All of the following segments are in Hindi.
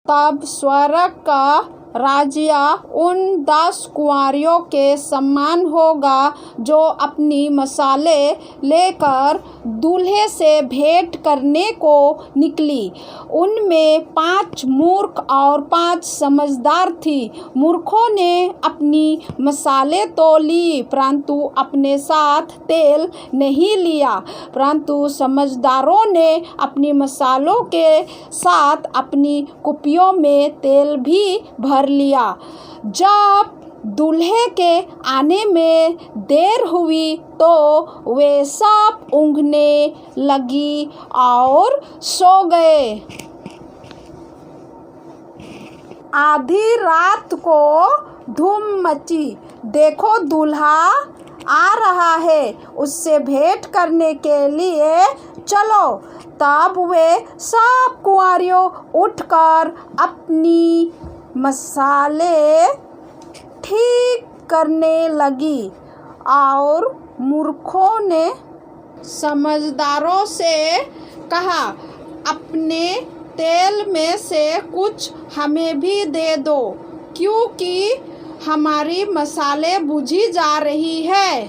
तब स्वर्ग का राज्य उन 10 कुँवारियों के समान होगा जो अपनी मशाले लेकर दूल्हे से भेंट करने को निकली। उनमें 5 मूर्ख और 5 समझदार थी। मूर्खों ने अपनी मशालें तो ली, परंतु अपने साथ तेल नहीं लिया, परंतु समझदारों ने अपनी मशालों के साथ अपनी कुप्पियों में तेल भी भर लिया। जब दूल्हे के आने में देर हुई तो वे सब ऊँघने लगी और सो गए। आधी रात को धूम मची, देखो दूल्हा आ रहा है, उससे भेंट करने के लिए चलो। तब वे सब कुँवारियों उठकर अपनी मशाले ठीक करने लगी और मूर्खों ने समझदारों से कहा, अपने तेल में से कुछ हमें भी दे दो, क्योंकि हमारी मशाले बुझी जा रही है।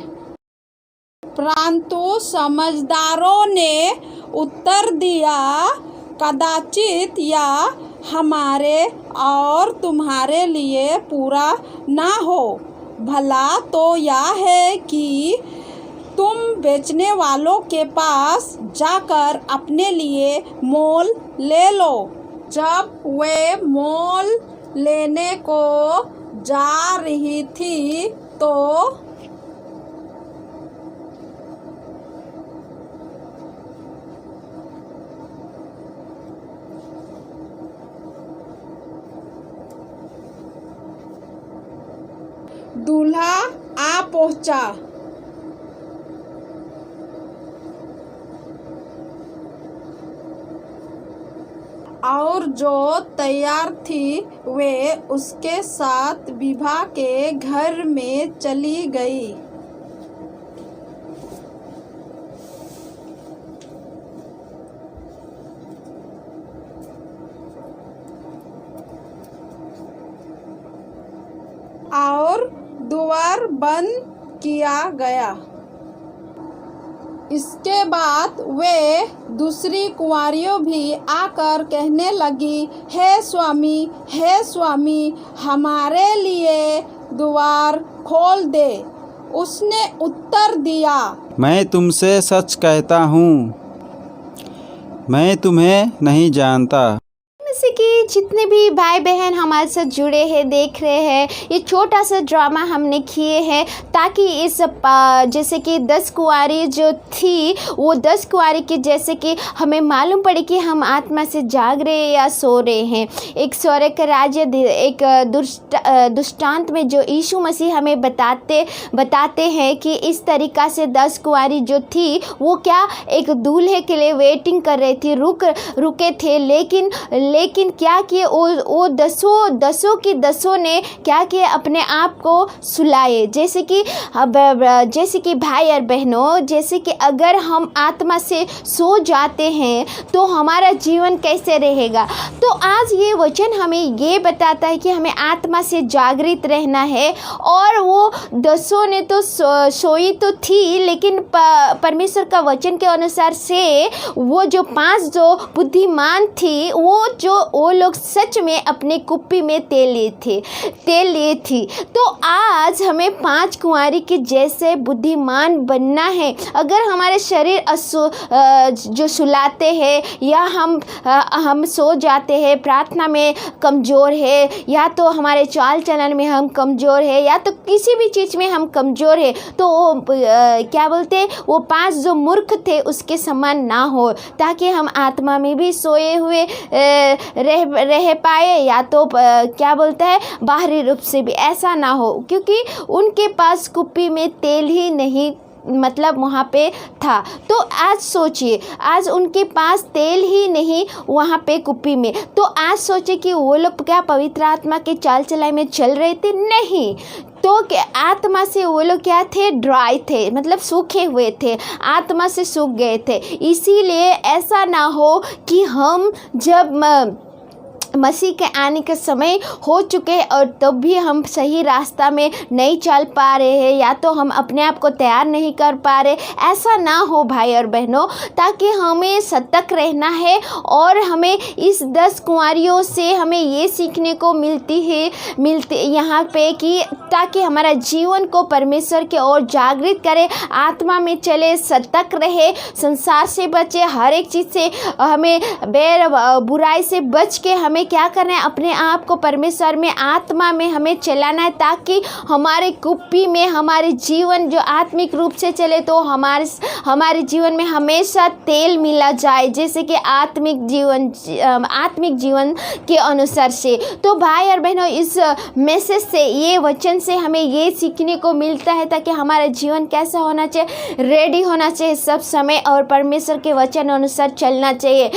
परंतु समझदारों ने उत्तर दिया, कदाचित यह हमारे और तुम्हारे लिए पूरा ना हो। भला तो यह है कि तुम बेचने वालों के पास जाकर अपने लिए मोल ले लो। जब वे मोल लेने को जा रही थी तो दूल्हा आ पहुंचा। और जो तैयार थी वे उसके साथ विवाह के घर में चली गई। और द्वार बंद किया गया। इसके बाद वे दूसरी कुँवारियों भी आकर कहने लगी, हे स्वामी, हमारे लिए द्वार खोल दे। उसने उत्तर दिया, मैं तुमसे सच कहता हूँ, मैं तुम्हें नहीं जानता। जैसे कि जितने भी भाई बहन हमारे साथ जुड़े हैं, देख रहे हैं, ये छोटा सा ड्रामा हमने किए हैं ताकि इस जैसे कि 10 कुंवारी जो थी वो 10 कुंवारी की जैसे कि हमें मालूम पड़े कि हम आत्मा से जाग रहे हैं या सो रहे हैं। एक स्वर्ग का राज्य एक दृष्टांत में जो यीशु मसीह हमें बताते हैं कि इस तरीक़ा से 10 कुंवारी जो थी वो क्या एक दूल्हे के लिए वेटिंग कर रही थी, रुके थे, लेकिन क्या किए वो दसों की दसों ने क्या किया, अपने आप को सुलाए। जैसे कि भाई और बहनों, जैसे कि अगर हम आत्मा से सो जाते हैं तो हमारा जीवन कैसे रहेगा। तो आज ये वचन हमें ये बताता है कि हमें आत्मा से जागृत रहना है। और वो दसों ने तो सोई तो थी, लेकिन परमेश्वर का वचन के अनुसार से वो जो 5 जो बुद्धिमान थी वो लोग सच में अपने कुप्पी में तेल लिए थी। तो आज हमें 5 कुंवारी के जैसे बुद्धिमान बनना है। अगर हमारे शरीर जो सुलाते हैं या हम सो जाते हैं, प्रार्थना में कमज़ोर है, या तो हमारे चाल चलन में हम कमज़ोर है, या तो किसी भी चीज़ में हम कमज़ोर है, तो क्या बोलते वो 5 जो मूर्ख थे उसके समान ना हो, ताकि हम आत्मा में भी सोए हुए रह पाए, या तो क्या बोलता है बाहरी रूप से भी ऐसा ना हो, क्योंकि उनके पास कुप्पी में तेल ही नहीं मतलब वहाँ पे था। तो आज सोचिए, आज उनके पास तेल ही नहीं वहाँ पे कुप्पी में। तो आज सोचिए कि वो लोग क्या पवित्र आत्मा के चाल चलाई में चल रहे थे? नहीं। तो आत्मा से वो लोग क्या थे? ड्राई थे, मतलब सूखे हुए थे, आत्मा से सूख गए थे। इसीलिए ऐसा ना हो कि हम जब मसीह के आने के समय हो चुके हैं और तब भी हम सही रास्ता में नहीं चल पा रहे हैं, या तो हम अपने आप को तैयार नहीं कर पा रहे। ऐसा ना हो भाई और बहनों, ताकि हमें सतर्क रहना है। और हमें इस 10 कुंवारियों से हमें ये सीखने को मिलती यहाँ पे कि ताकि हमारा जीवन को परमेश्वर के ओर जागृत करे, आत्मा में चले, सतर्क रहे, संसार से बचे, हर एक चीज़ से हमें बुराई से बच के हमें क्या करना है, अपने आप को परमेश्वर में, आत्मा में हमें चलाना है, ताकि हमारे कुप्पी में हमारे जीवन जो आत्मिक रूप से चले तो हमारे जीवन में हमेशा तेल मिला जाए, जैसे कि आत्मिक जीवन के अनुसार से। तो भाई और बहनों, इस मैसेज से, ये वचन से हमें ये सीखने को मिलता है ताकि हमारा जीवन कैसा होना चाहिए, रेडी होना चाहिए सब समय और परमेश्वर के वचन अनुसार चलना चाहिए,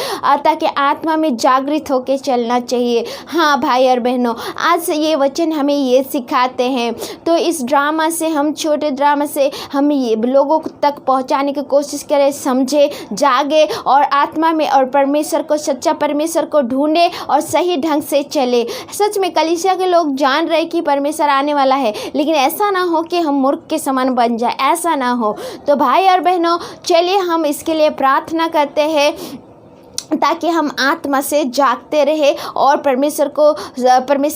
ताकि आत्मा में जागृत होकर चलना चाहिए। हाँ भाई और बहनों, आज ये वचन हमें ये सिखाते हैं। तो इस ड्रामा से, हम छोटे ड्रामा से हम ये लोगों तक पहुंचाने की कोशिश करें, समझे, जागे और आत्मा में और परमेश्वर को, सच्चा परमेश्वर को ढूंढे और सही ढंग से चले। सच में कलीसिया के लोग जान रहे कि परमेश्वर आने वाला है, लेकिन ऐसा ना हो कि हम मूर्ख के समान बन जाए, ऐसा ना हो। तो भाई और बहनों, चलिए हम इसके लिए प्रार्थना करते हैं ताकि हम आत्मा से जागते रहे और परमेश्वर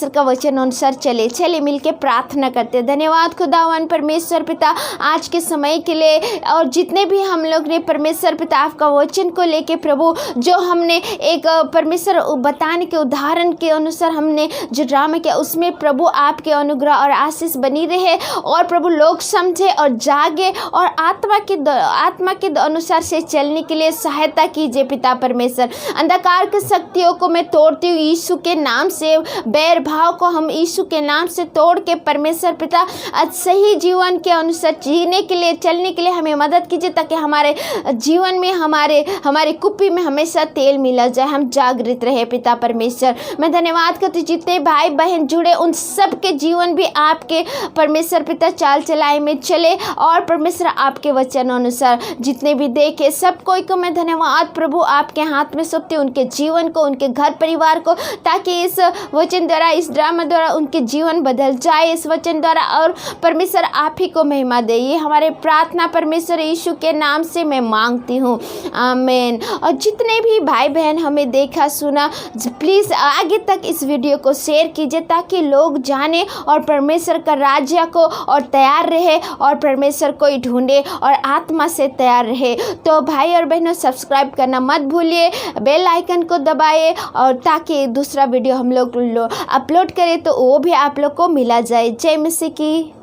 का वचन अनुसार चले मिलके प्रार्थना करते हैं। धन्यवाद खुदावन परमेश्वर पिता, आज के समय के लिए, और जितने भी हम लोग ने परमेश्वर पिता आपका वचन को लेके प्रभु, जो हमने एक परमेश्वर बताने के उदाहरण के अनुसार हमने जो ड्रामा किया, उसमें प्रभु आपके अनुग्रह और आशीष बनी रहे, और प्रभु लोग समझे और जागे और आत्मा के अनुसार से चलने के लिए सहायता कीजिए पिता परमेश्वर। अंधकार की शक्तियों को मैं तोड़ती हूँ यीशु के नाम से, बैर भाव को हम यीशु के नाम से तोड़ के परमेश्वर पिता आज सही जीवन के अनुसार जीने के लिए, चलने के लिए हमें मदद कीजिए, ताकि हमारे जीवन में, हमारे कुप्पी में हमेशा तेल मिला जाए, हम जागृत रहे पिता परमेश्वर। मैं धन्यवाद करती, जितने भाई बहन जुड़े उन सब के जीवन भी आपके परमेश्वर पिता चाल चलाए में चले, और परमेश्वर आपके वचन अनुसार जितने भी देखे, सब कोई को मैं धन्यवाद प्रभु आपके हाथ में सौंपते, उनके जीवन को, उनके घर परिवार को, ताकि इस वचन द्वारा, इस ड्रामा द्वारा उनके जीवन बदल जाए इस वचन द्वारा, और परमेश्वर आप ही को महिमा दे। ये हमारे प्रार्थना परमेश्वर यीशु के नाम से मैं मांगती हूँ, आमीन। और जितने भी भाई बहन हमें देखा सुना, प्लीज़ आगे तक इस वीडियो को शेयर कीजिए, ताकि लोग जाने और परमेश्वर का राज्य को और तैयार रहे, और परमेश्वर को ही ढूंढे और आत्मा से तैयार रहे। तो भाई और बहनों, सब्सक्राइब करना मत भूलिए, बेल आइकन को दबाइए, और ताकि दूसरा वीडियो हम लोग अपलोड करें तो वो भी आप लोग को मिला जाए। जय मसीह की।